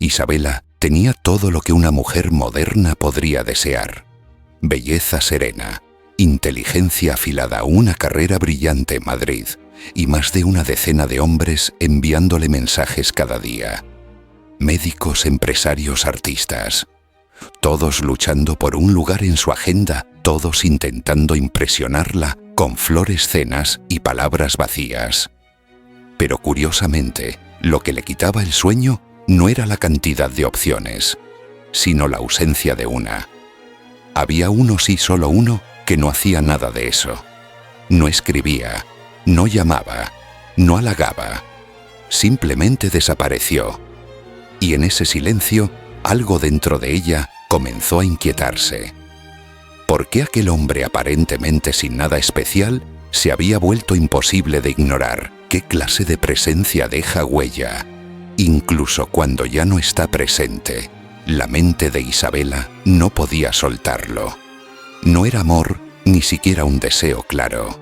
Isabela tenía todo lo que una mujer moderna podría desear: belleza serena, inteligencia afilada, una carrera brillante en Madrid y más de una decena de hombres enviándole mensajes cada día. Médicos, empresarios, artistas, todos luchando por un lugar en su agenda, todos intentando impresionarla con flores, cenas y palabras vacías. Pero curiosamente, lo que le quitaba el sueño no era la cantidad de opciones, sino la ausencia de una. Había uno, sí, solo uno, que no hacía nada de eso. No escribía, no llamaba, no halagaba. Simplemente desapareció. Y en ese silencio, algo dentro de ella comenzó a inquietarse. ¿Por qué aquel hombre aparentemente sin nada especial se había vuelto imposible de ignorar? ¿Qué clase de presencia deja huella? Incluso cuando ya no está presente, la mente de Isabela no podía soltarlo. No era amor, ni siquiera un deseo claro.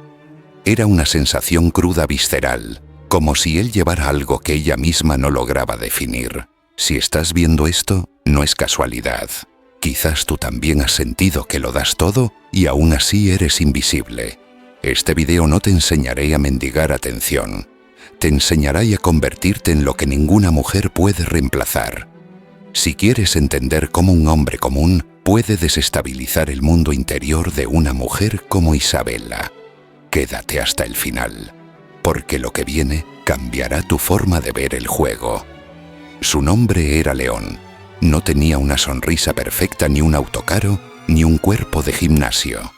Era una sensación cruda, visceral, como si él llevara algo que ella misma no lograba definir. Si estás viendo esto, no es casualidad. Quizás tú también has sentido que lo das todo y aún así eres invisible. Este video no te enseñaré a mendigar atención. Te enseñará a convertirte en lo que ninguna mujer puede reemplazar. Si quieres entender cómo un hombre común puede desestabilizar el mundo interior de una mujer como Isabela, quédate hasta el final, porque lo que viene cambiará tu forma de ver el juego. Su nombre era León. No tenía una sonrisa perfecta, ni un auto caro, ni un cuerpo de gimnasio.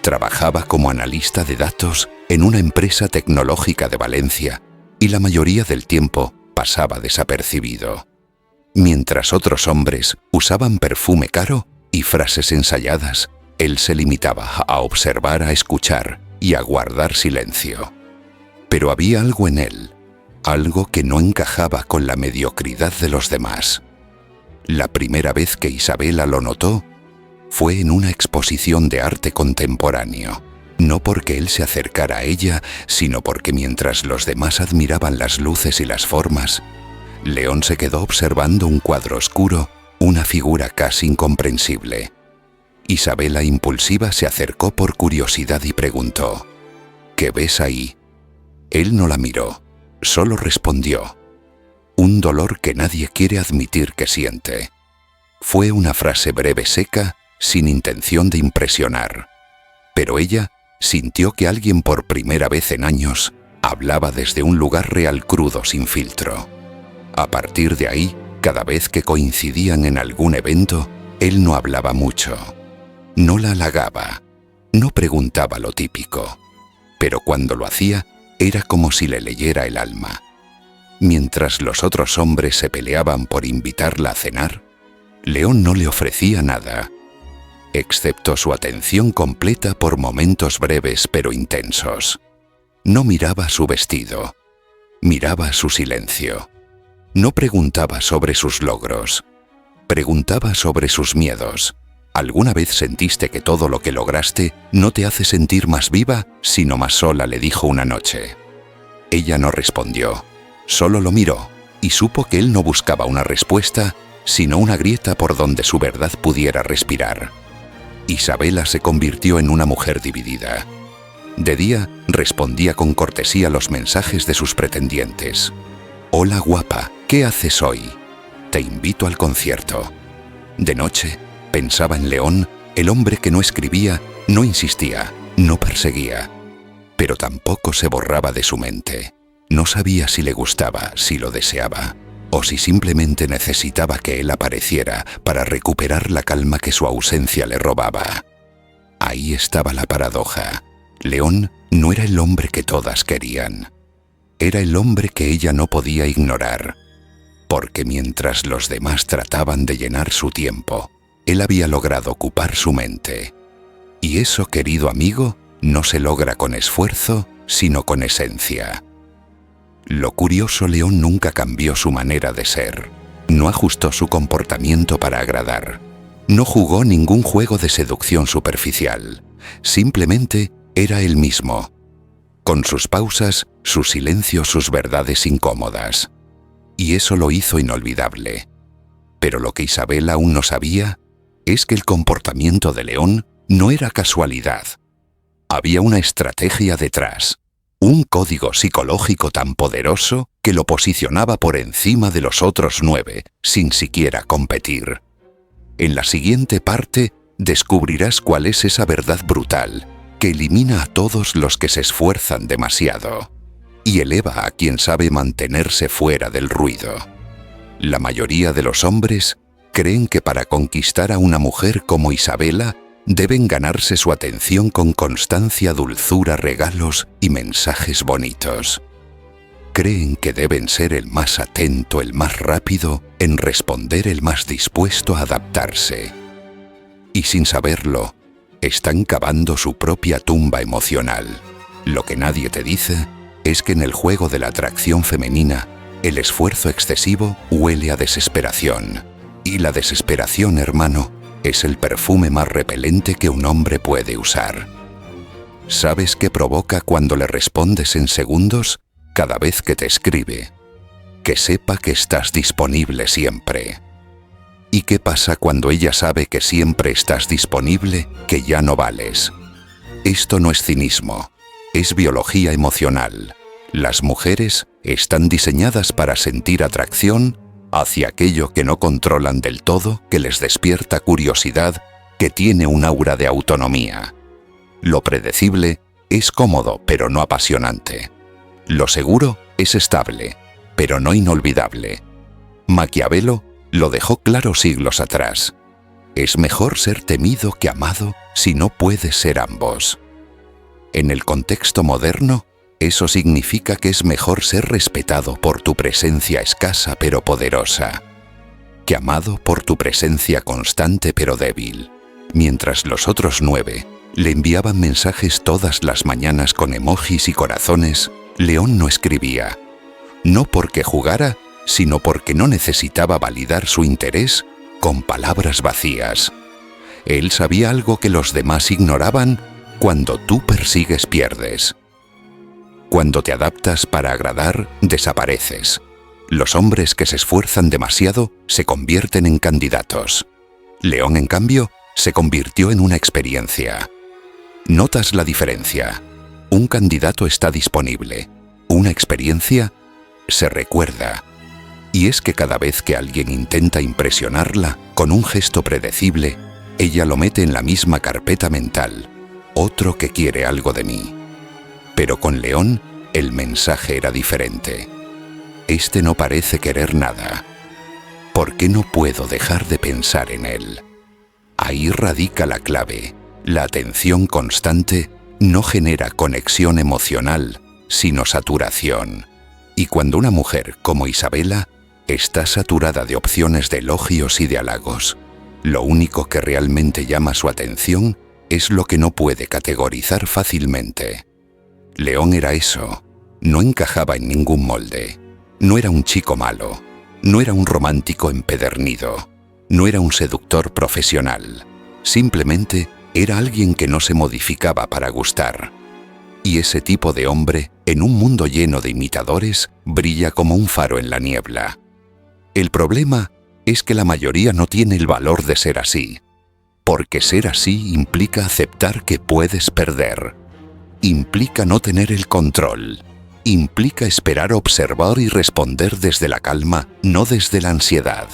Trabajaba como analista de datos en una empresa tecnológica de Valencia y la mayoría del tiempo pasaba desapercibido. Mientras otros hombres usaban perfume caro y frases ensayadas, él se limitaba a observar, a escuchar y a guardar silencio. Pero había algo en él, algo que no encajaba con la mediocridad de los demás. La primera vez que Isabela lo notó fue en una exposición de arte contemporáneo. No porque él se acercara a ella, sino porque mientras los demás admiraban las luces y las formas, León se quedó observando un cuadro oscuro, una figura casi incomprensible. Isabela, impulsiva, se acercó por curiosidad y preguntó: ¿qué ves ahí? Él no la miró, solo respondió: un dolor que nadie quiere admitir que siente. Fue una frase breve, seca, sin intención de impresionar. Pero ella sintió que alguien por primera vez en años hablaba desde un lugar real, crudo, sin filtro. A partir de ahí, cada vez que coincidían en algún evento, él no hablaba mucho. No la halagaba, no preguntaba lo típico. Pero cuando lo hacía, era como si le leyera el alma. Mientras los otros hombres se peleaban por invitarla a cenar, León no le ofrecía nada, excepto su atención completa por momentos breves pero intensos. No miraba su vestido, miraba su silencio. No preguntaba sobre sus logros, preguntaba sobre sus miedos. ¿Alguna vez sentiste que todo lo que lograste no te hace sentir más viva, sino más sola?, le dijo una noche. Ella no respondió, solo lo miró y supo que él no buscaba una respuesta, sino una grieta por donde su verdad pudiera respirar. Isabela se convirtió en una mujer dividida. De día, respondía con cortesía los mensajes de sus pretendientes. «Hola guapa, ¿qué haces hoy? Te invito al concierto». De noche, pensaba en León, el hombre que no escribía, no insistía, no perseguía, pero tampoco se borraba de su mente. No sabía si le gustaba, si lo deseaba, o si simplemente necesitaba que él apareciera para recuperar la calma que su ausencia le robaba. Ahí estaba la paradoja. León no era el hombre que todas querían. Era el hombre que ella no podía ignorar, porque mientras los demás trataban de llenar su tiempo, él había logrado ocupar su mente. Y eso, querido amigo, no se logra con esfuerzo, sino con esencia. Lo curioso, León nunca cambió su manera de ser. No ajustó su comportamiento para agradar. No jugó ningún juego de seducción superficial. Simplemente era él mismo, con sus pausas, sus silencios, sus verdades incómodas. Y eso lo hizo inolvidable. Pero lo que Isabela aún no sabía es que el comportamiento de León no era casualidad. Había una estrategia detrás, un código psicológico tan poderoso que lo posicionaba por encima de los otros 9, sin siquiera competir. En la siguiente parte descubrirás cuál es esa verdad brutal que elimina a todos los que se esfuerzan demasiado y eleva a quien sabe mantenerse fuera del ruido. La mayoría de los hombres creen que para conquistar a una mujer como Isabela deben ganarse su atención con constancia, dulzura, regalos y mensajes bonitos. Creen que deben ser el más atento, el más rápido en responder, el más dispuesto a adaptarse. Y sin saberlo, están cavando su propia tumba emocional. Lo que nadie te dice es que en el juego de la atracción femenina, el esfuerzo excesivo huele a desesperación. Y la desesperación, hermano, es el perfume más repelente que un hombre puede usar. ¿Sabes qué provoca cuando le respondes en segundos cada vez que te escribe? Que sepa que estás disponible siempre. ¿Y qué pasa cuando ella sabe que siempre estás disponible, que ya no vales? Esto no es cinismo, es biología emocional. Las mujeres están diseñadas para sentir atracción hacia aquello que no controlan del todo, que les despierta curiosidad, que tiene un aura de autonomía. Lo predecible es cómodo, pero no apasionante. Lo seguro es estable, pero no inolvidable. Maquiavelo lo dejó claro siglos atrás. Es mejor ser temido que amado si no puedes ser ambos. En el contexto moderno, eso significa que es mejor ser respetado por tu presencia escasa pero poderosa, que amado por tu presencia constante pero débil. Mientras los otros 9 le enviaban mensajes todas las mañanas con emojis y corazones, León no escribía. No porque jugara, sino porque no necesitaba validar su interés con palabras vacías. Él sabía algo que los demás ignoraban: cuando tú persigues, pierdes. Cuando te adaptas para agradar, desapareces. Los hombres que se esfuerzan demasiado se convierten en candidatos. León, en cambio, se convirtió en una experiencia. ¿Notas la diferencia? Un candidato está disponible. Una experiencia se recuerda. Y es que cada vez que alguien intenta impresionarla con un gesto predecible, ella lo mete en la misma carpeta mental. Otro que quiere algo de mí. Pero con León, el mensaje era diferente. Este no parece querer nada. ¿Por qué no puedo dejar de pensar en él? Ahí radica la clave. La atención constante no genera conexión emocional, sino saturación. Y cuando una mujer como Isabela está saturada de opciones de elogios y de halagos, lo único que realmente llama su atención es lo que no puede categorizar fácilmente. León era eso, no encajaba en ningún molde. No era un chico malo, no era un romántico empedernido, no era un seductor profesional. Simplemente era alguien que no se modificaba para gustar. Y ese tipo de hombre, en un mundo lleno de imitadores, brilla como un faro en la niebla. El problema es que la mayoría no tiene el valor de ser así, porque ser así implica aceptar que puedes perder. Implica no tener el control. Implica esperar, observar y responder desde la calma, no desde la ansiedad.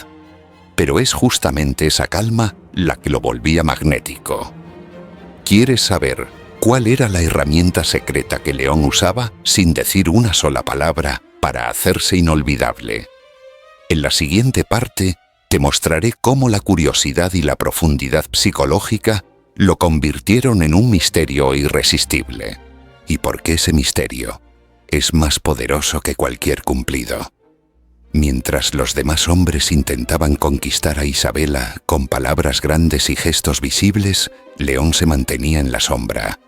Pero es justamente esa calma la que lo volvía magnético. ¿Quieres saber cuál era la herramienta secreta que León usaba sin decir una sola palabra para hacerse inolvidable? En la siguiente parte te mostraré cómo la curiosidad y la profundidad psicológica lo convirtieron en un misterio irresistible. ¿Y por qué ese misterio es más poderoso que cualquier cumplido? Mientras los demás hombres intentaban conquistar a Isabela con palabras grandes y gestos visibles, León se mantenía en la sombra.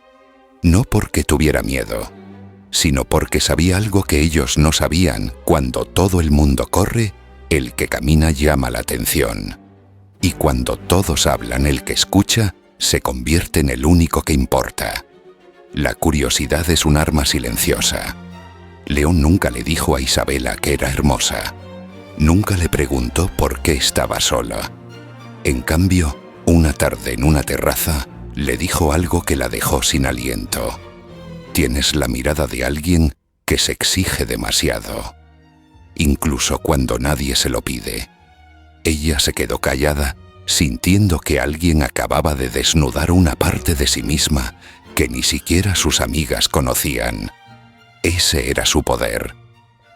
No porque tuviera miedo, sino porque sabía algo que ellos no sabían. Cuando todo el mundo corre, el que camina llama la atención. Y cuando todos hablan, el que escucha se convierte en el único que importa. La curiosidad es un arma silenciosa. León nunca le dijo a Isabela que era hermosa. Nunca le preguntó por qué estaba sola. En cambio, una tarde en una terraza, le dijo algo que la dejó sin aliento. Tienes la mirada de alguien que se exige demasiado, incluso cuando nadie se lo pide. Ella se quedó callada, sintiendo que alguien acababa de desnudar una parte de sí misma que ni siquiera sus amigas conocían. Ese era su poder.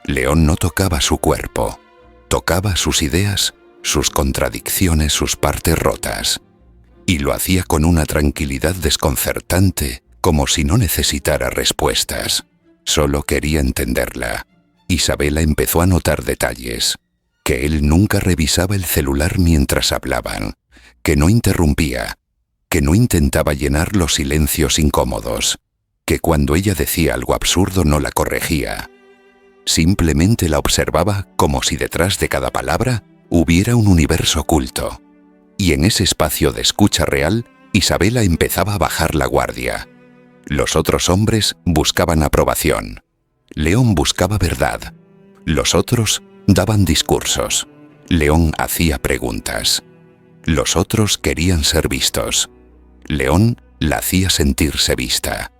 León no tocaba su cuerpo, tocaba sus ideas, sus contradicciones, sus partes rotas. Y lo hacía con una tranquilidad desconcertante, como si no necesitara respuestas. Solo quería entenderla. Isabela empezó a notar detalles. Que él nunca revisaba el celular mientras hablaban, que no interrumpía, que no intentaba llenar los silencios incómodos, que cuando ella decía algo absurdo no la corregía. Simplemente la observaba como si detrás de cada palabra hubiera un universo oculto. Y en ese espacio de escucha real, Isabela empezaba a bajar la guardia. Los otros hombres buscaban aprobación. León buscaba verdad. Los otros daban discursos. León hacía preguntas. Los otros querían ser vistos. León la hacía sentirse vista.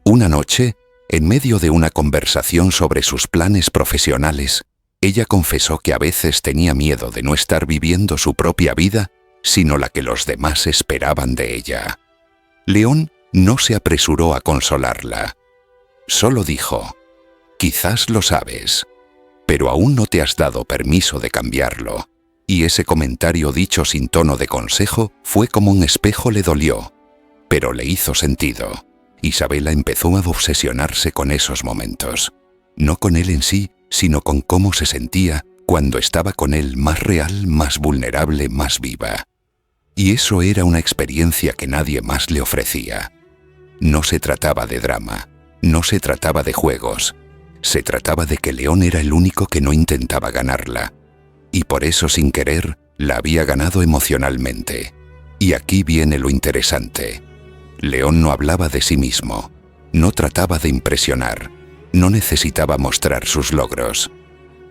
Una noche, en medio de una conversación sobre sus planes profesionales, ella confesó que a veces tenía miedo de no estar viviendo su propia vida, sino la que los demás esperaban de ella. León no se apresuró a consolarla. Solo dijo: «Quizás lo sabes, pero aún no te has dado permiso de cambiarlo». Y ese comentario dicho sin tono de consejo fue como un espejo. Le dolió, pero le hizo sentido. Isabela empezó a obsesionarse con esos momentos. No con él en sí, sino con cómo se sentía cuando estaba con él, más real, más vulnerable, más viva. Y eso era una experiencia que nadie más le ofrecía. No se trataba de drama, no se trataba de juegos. Se trataba de que León era el único que no intentaba ganarla. Y por eso, sin querer, la había ganado emocionalmente. Y aquí viene lo interesante. León no hablaba de sí mismo, no trataba de impresionar, no necesitaba mostrar sus logros.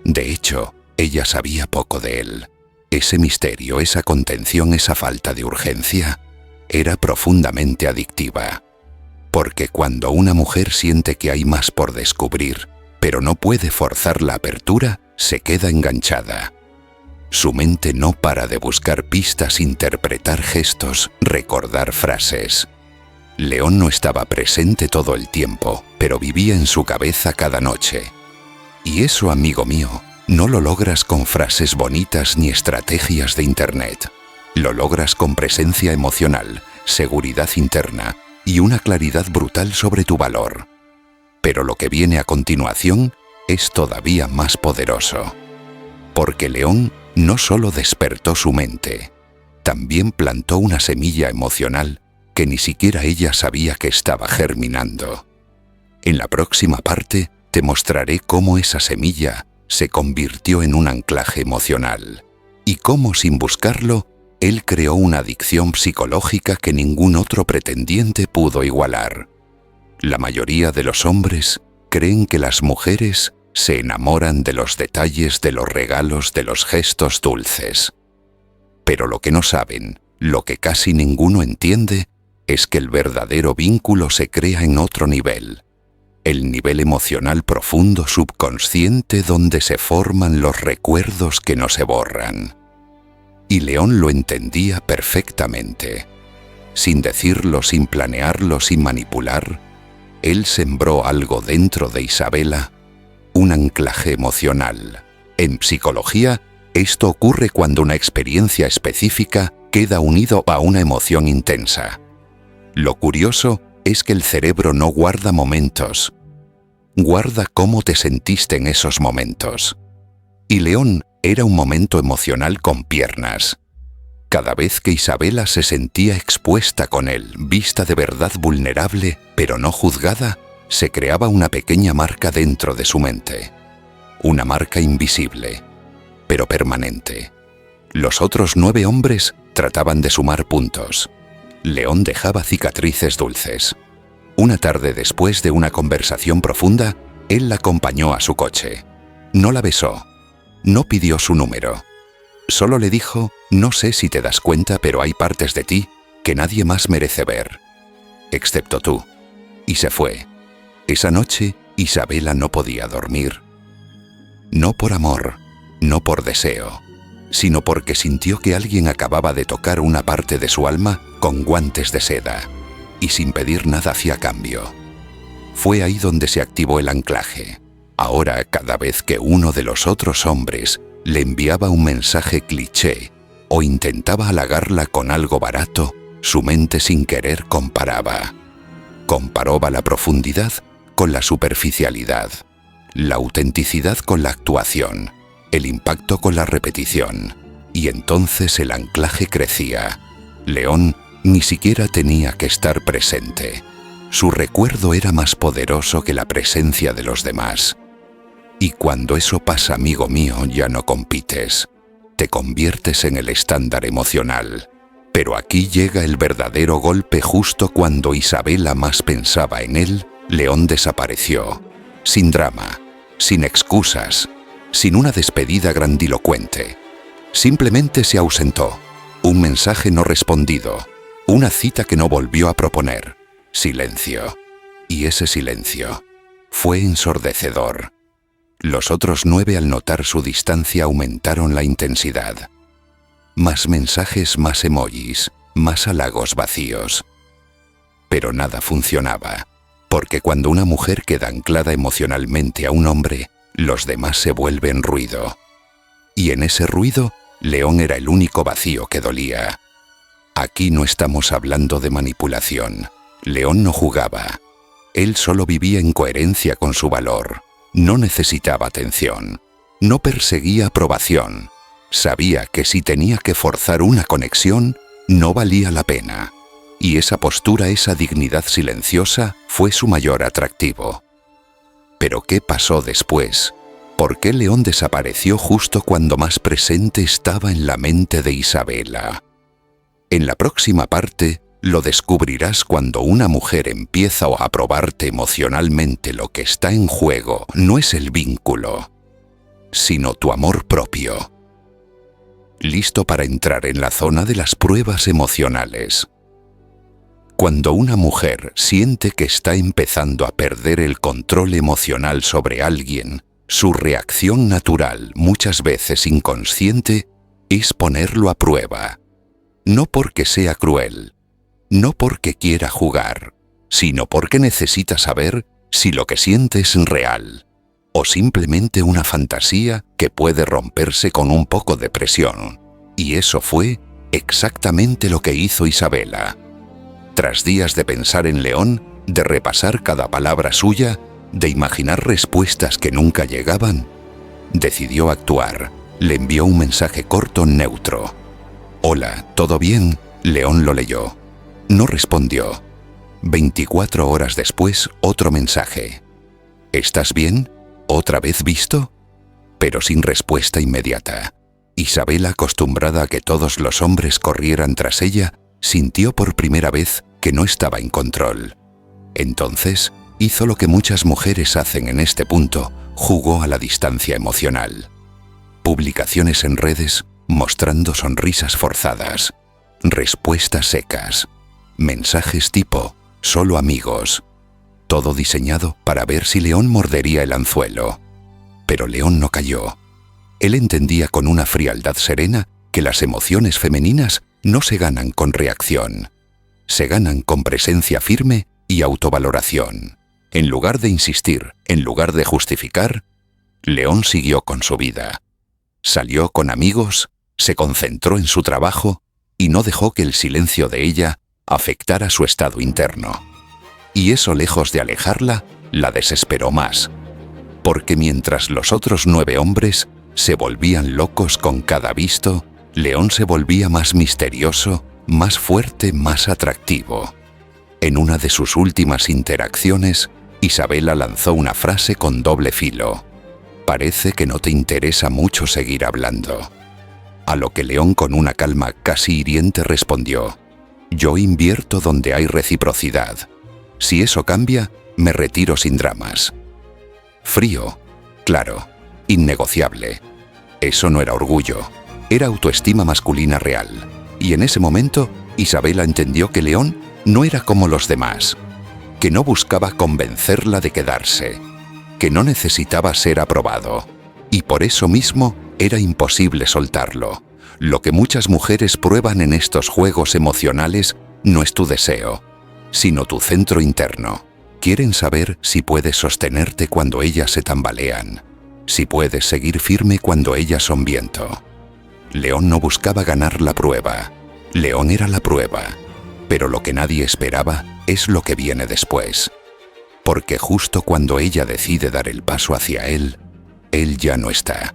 De hecho, ella sabía poco de él. Ese misterio, esa contención, esa falta de urgencia, era profundamente adictiva. Porque cuando una mujer siente que hay más por descubrir, pero no puede forzar la apertura, se queda enganchada. Su mente no para de buscar pistas, interpretar gestos, recordar frases. León no estaba presente todo el tiempo, pero vivía en su cabeza cada noche. Y eso, amigo mío, no lo logras con frases bonitas ni estrategias de internet. Lo logras con presencia emocional, seguridad interna y una claridad brutal sobre tu valor. Pero lo que viene a continuación es todavía más poderoso. Porque León no solo despertó su mente, también plantó una semilla emocional que ni siquiera ella sabía que estaba germinando. En la próxima parte te mostraré cómo esa semilla se convirtió en un anclaje emocional y cómo, sin buscarlo, él creó una adicción psicológica que ningún otro pretendiente pudo igualar. La mayoría de los hombres creen que las mujeres se enamoran de los detalles, de los regalos, de los gestos dulces. Pero lo que no saben, lo que casi ninguno entiende, es que el verdadero vínculo se crea en otro nivel. El nivel emocional profundo, subconsciente, donde se forman los recuerdos que no se borran. Y León lo entendía perfectamente. Sin decirlo, sin planearlo, sin manipular, él sembró algo dentro de Isabela, un anclaje emocional. En psicología, esto ocurre cuando una experiencia específica queda unido a una emoción intensa. Lo curioso es que el cerebro no guarda momentos, guarda cómo te sentiste en esos momentos. Y León era un momento emocional con piernas. Cada vez que Isabela se sentía expuesta con él, vista de verdad vulnerable, pero no juzgada, se creaba una pequeña marca dentro de su mente. Una marca invisible, pero permanente. Los otros 9 hombres trataban de sumar puntos. León dejaba cicatrices dulces. Una tarde, después de una conversación profunda, él la acompañó a su coche. No la besó, No pidió su número. Solo le dijo: «No sé si te das cuenta, pero hay partes de ti que nadie más merece ver, excepto tú». Y se fue. Esa noche, Isabela no podía dormir. No por amor, no por deseo, sino porque sintió que alguien acababa de tocar una parte de su alma con guantes de seda, y sin pedir nada hacía cambio. Fue ahí donde se activó el anclaje. Ahora, cada vez que uno de los otros hombres le enviaba un mensaje cliché o intentaba halagarla con algo barato, su mente sin querer comparaba. Comparó la profundidad con la superficialidad, la autenticidad con la actuación, el impacto con la repetición, y entonces el anclaje crecía. León ni siquiera tenía que estar presente. Su recuerdo era más poderoso que la presencia de los demás. Y cuando eso pasa, amigo mío, ya no compites. Te conviertes en el estándar emocional. Pero aquí llega el verdadero golpe. Justo cuando Isabela más pensaba en él, León desapareció. Sin drama, sin excusas, sin una despedida grandilocuente. Simplemente se ausentó. Un mensaje no respondido. Una cita que no volvió a proponer. Silencio. Y ese silencio fue ensordecedor. Los otros 9, al notar su distancia, aumentaron la intensidad. Más mensajes, más emojis, más halagos vacíos. Pero nada funcionaba, porque cuando una mujer queda anclada emocionalmente a un hombre, los demás se vuelven ruido. Y en ese ruido, León era el único vacío que dolía. Aquí no estamos hablando de manipulación. León no jugaba. Él solo vivía en coherencia con su valor. No necesitaba atención. No perseguía aprobación. Sabía que si tenía que forzar una conexión, no valía la pena. Y esa postura, esa dignidad silenciosa, fue su mayor atractivo. Pero ¿qué pasó después? ¿Por qué León desapareció justo cuando más presente estaba en la mente de Isabela? En la próxima parte, lo descubrirás. Cuando una mujer empieza a probarte emocionalmente, lo que está en juego no es el vínculo, sino tu amor propio. Listo para entrar en la zona de las pruebas emocionales. Cuando una mujer siente que está empezando a perder el control emocional sobre alguien, su reacción natural, muchas veces inconsciente, es ponerlo a prueba. No porque sea cruel, no porque quiera jugar, sino porque necesita saber si lo que siente es real o simplemente una fantasía que puede romperse con un poco de presión. Y eso fue exactamente lo que hizo Isabela. Tras días de pensar en León, de repasar cada palabra suya, de imaginar respuestas que nunca llegaban, decidió actuar. Le envió un mensaje corto, neutro. «Hola, ¿todo bien?». León lo leyó. No respondió. 24 horas después, otro mensaje. «¿Estás bien? ¿Otra vez visto?». Pero sin respuesta inmediata. Isabela, acostumbrada a que todos los hombres corrieran tras ella, sintió por primera vez que no estaba en control. Entonces, hizo lo que muchas mujeres hacen en este punto: jugó a la distancia emocional. Publicaciones en redes mostrando sonrisas forzadas, respuestas secas, mensajes tipo «solo amigos», todo diseñado para ver si León mordería el anzuelo. Pero León no cayó. Él entendía con una frialdad serena que las emociones femeninas no se ganan con reacción, se ganan con presencia firme y autovaloración. En lugar de insistir, en lugar de justificar, León siguió con su vida. Salió con amigos, se concentró en su trabajo y no dejó que el silencio de ella afectara su estado interno. Y eso, lejos de alejarla, la desesperó más. Porque mientras los otros 9 hombres se volvían locos con cada visto, León se volvía más misterioso, más fuerte, más atractivo. En una de sus últimas interacciones, Isabela lanzó una frase con doble filo. «Parece que no te interesa mucho seguir hablando». A lo que León, con una calma casi hiriente, respondió: «Yo invierto donde hay reciprocidad. Si eso cambia, me retiro sin dramas». Frío, claro, innegociable. Eso no era orgullo, era autoestima masculina real. Y en ese momento, Isabela entendió que León no era como los demás, que no buscaba convencerla de quedarse, que no necesitaba ser aprobado. Y por eso mismo era imposible soltarlo. Lo que muchas mujeres prueban en estos juegos emocionales no es tu deseo, sino tu centro interno. Quieren saber si puedes sostenerte cuando ellas se tambalean, si puedes seguir firme cuando ellas son viento. León no buscaba ganar la prueba, León era la prueba, pero lo que nadie esperaba es lo que viene después. Porque justo cuando ella decide dar el paso hacia él ya no está.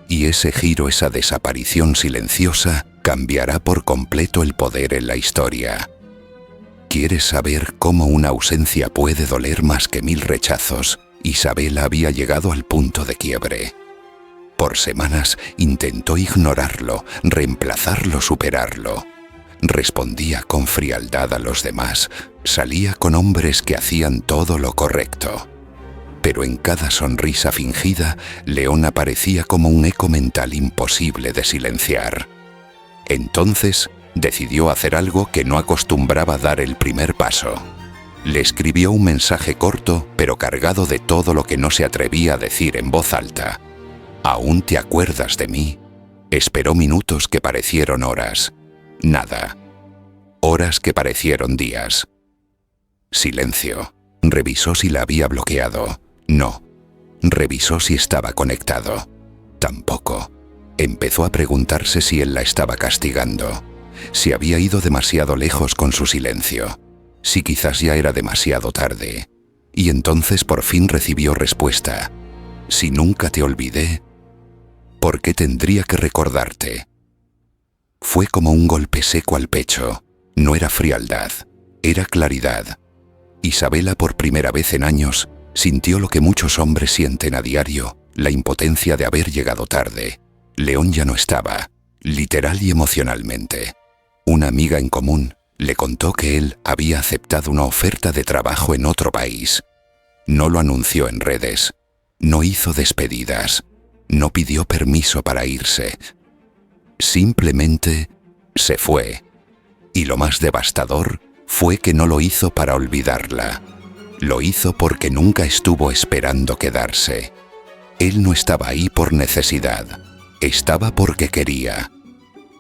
Y ese giro, esa desaparición silenciosa, cambiará por completo el poder en la historia. ¿Quieres saber cómo una ausencia puede doler más que 1000 rechazos? Isabela había llegado al punto de quiebre. Por semanas intentó ignorarlo, reemplazarlo, superarlo. Respondía con frialdad a los demás, salía con hombres que hacían todo lo correcto. Pero en cada sonrisa fingida, León aparecía como un eco mental imposible de silenciar. Entonces, decidió hacer algo que no acostumbraba dar el primer paso. Le escribió un mensaje corto, pero cargado de todo lo que no se atrevía a decir en voz alta. ¿Aún te acuerdas de mí? Esperó minutos que parecieron horas. Nada. Horas que parecieron días. Silencio. Revisó si la había bloqueado. No. Revisó si estaba conectado. Tampoco. Empezó a preguntarse si él la estaba castigando, si había ido demasiado lejos con su silencio, si quizás ya era demasiado tarde. Y entonces por fin recibió respuesta. Si nunca te olvidé, ¿por qué tendría que recordarte? Fue como un golpe seco al pecho. No era frialdad, era claridad. Isabela, por primera vez en años, sintió lo que muchos hombres sienten a diario, la impotencia de haber llegado tarde. León ya no estaba, literal y emocionalmente. Una amiga en común le contó que él había aceptado una oferta de trabajo en otro país. No lo anunció en redes, no hizo despedidas, no pidió permiso para irse. Simplemente se fue. Y lo más devastador fue que no lo hizo para olvidarla. Lo hizo porque nunca estuvo esperando quedarse. Él no estaba ahí por necesidad, estaba porque quería.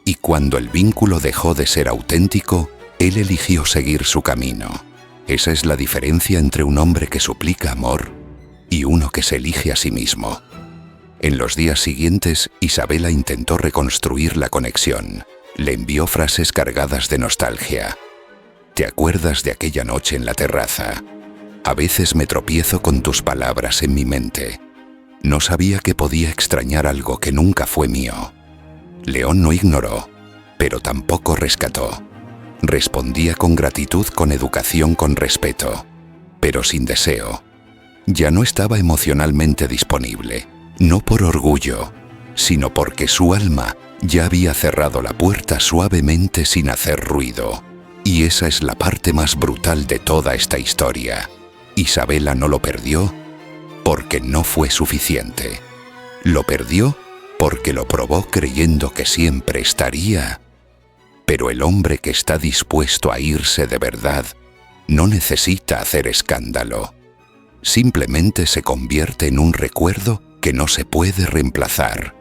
Y cuando el vínculo dejó de ser auténtico, él eligió seguir su camino. Esa es la diferencia entre un hombre que suplica amor y uno que se elige a sí mismo. En los días siguientes, Isabela intentó reconstruir la conexión. Le envió frases cargadas de nostalgia. ¿Te acuerdas de aquella noche en la terraza? A veces me tropiezo con tus palabras en mi mente. No sabía que podía extrañar algo que nunca fue mío. León no ignoró, pero tampoco rescató. Respondía con gratitud, con educación, con respeto, pero sin deseo. Ya no estaba emocionalmente disponible, no por orgullo, sino porque su alma ya había cerrado la puerta suavemente sin hacer ruido. Y esa es la parte más brutal de toda esta historia. Isabela no lo perdió porque no fue suficiente. Lo perdió porque lo probó creyendo que siempre estaría. Pero el hombre que está dispuesto a irse de verdad no necesita hacer escándalo. Simplemente se convierte en un recuerdo que no se puede reemplazar.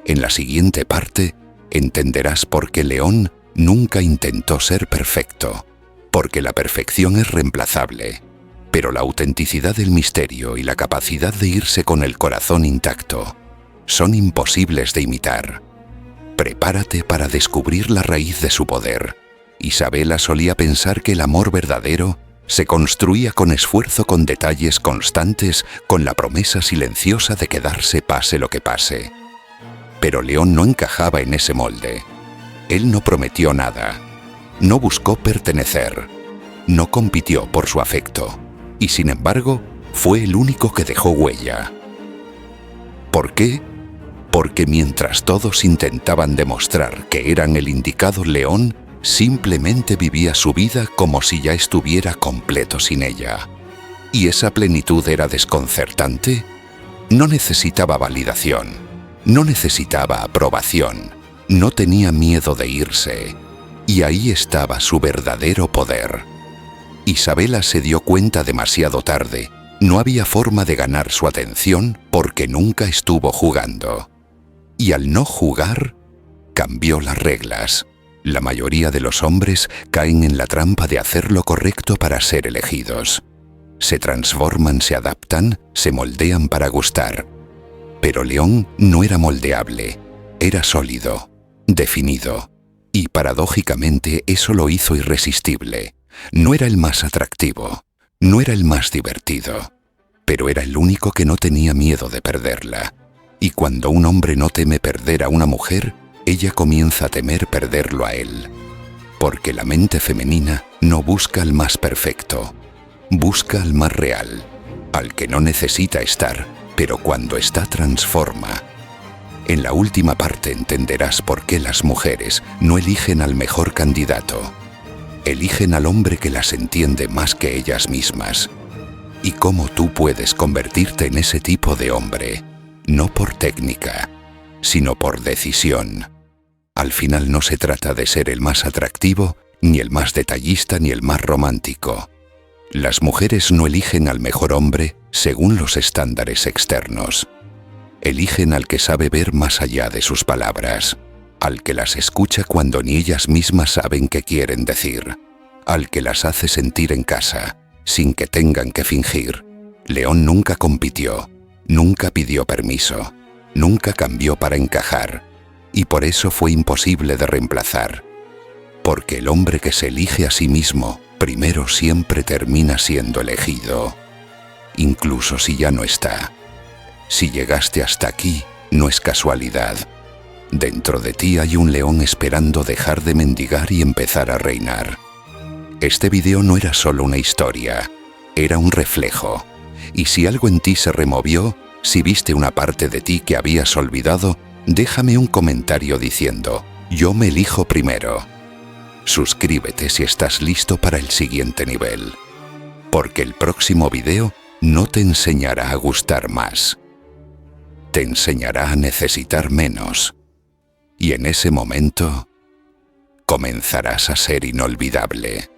En la siguiente parte entenderás por qué León nunca intentó ser perfecto, porque la perfección es reemplazable, pero la autenticidad del misterio y la capacidad de irse con el corazón intacto son imposibles de imitar. Prepárate para descubrir la raíz de su poder. Isabela solía pensar que el amor verdadero se construía con esfuerzo, con detalles constantes, con la promesa silenciosa de quedarse pase lo que pase. Pero León no encajaba en ese molde. Él no prometió nada, no buscó pertenecer, no compitió por su afecto, y sin embargo, fue el único que dejó huella. ¿Por qué? Porque mientras todos intentaban demostrar que eran el indicado, León simplemente vivía su vida como si ya estuviera completo sin ella. ¿Y esa plenitud era desconcertante? No necesitaba validación, No necesitaba aprobación, no tenía miedo de irse, y ahí estaba su verdadero poder. Isabela se dio cuenta demasiado tarde. No había forma de ganar su atención porque nunca estuvo jugando. Y al no jugar, cambió las reglas. La mayoría de los hombres caen en la trampa de hacer lo correcto para ser elegidos. Se transforman, se adaptan, se moldean para gustar. Pero León no era moldeable, era sólido, definido. Y paradójicamente eso lo hizo irresistible. No era el más atractivo, no era el más divertido, pero era el único que no tenía miedo de perderla. Y cuando un hombre no teme perder a una mujer, ella comienza a temer perderlo a él. Porque la mente femenina no busca al más perfecto, busca al más real, al que no necesita estar, pero cuando está transforma. En la última parte entenderás por qué las mujeres no eligen al mejor candidato. Eligen al hombre que las entiende más que ellas mismas. Y cómo tú puedes convertirte en ese tipo de hombre, no por técnica, sino por decisión. Al final no se trata de ser el más atractivo, ni el más detallista, ni el más romántico. Las mujeres no eligen al mejor hombre según los estándares externos. Eligen al que sabe ver más allá de sus palabras, al que las escucha cuando ni ellas mismas saben qué quieren decir, al que las hace sentir en casa, sin que tengan que fingir. León nunca compitió, nunca pidió permiso, nunca cambió para encajar, y por eso fue imposible de reemplazar. Porque el hombre que se elige a sí mismo, primero siempre termina siendo elegido, incluso si ya no está. Si llegaste hasta aquí, no es casualidad. Dentro de ti hay un león esperando dejar de mendigar y empezar a reinar. Este video no era solo una historia, era un reflejo. Y si algo en ti se removió, si viste una parte de ti que habías olvidado, déjame un comentario diciendo, yo me elijo primero. Suscríbete si estás listo para el siguiente nivel. Porque el próximo video no te enseñará a gustar más. Te enseñará a necesitar menos. Y en ese momento, comenzarás a ser inolvidable.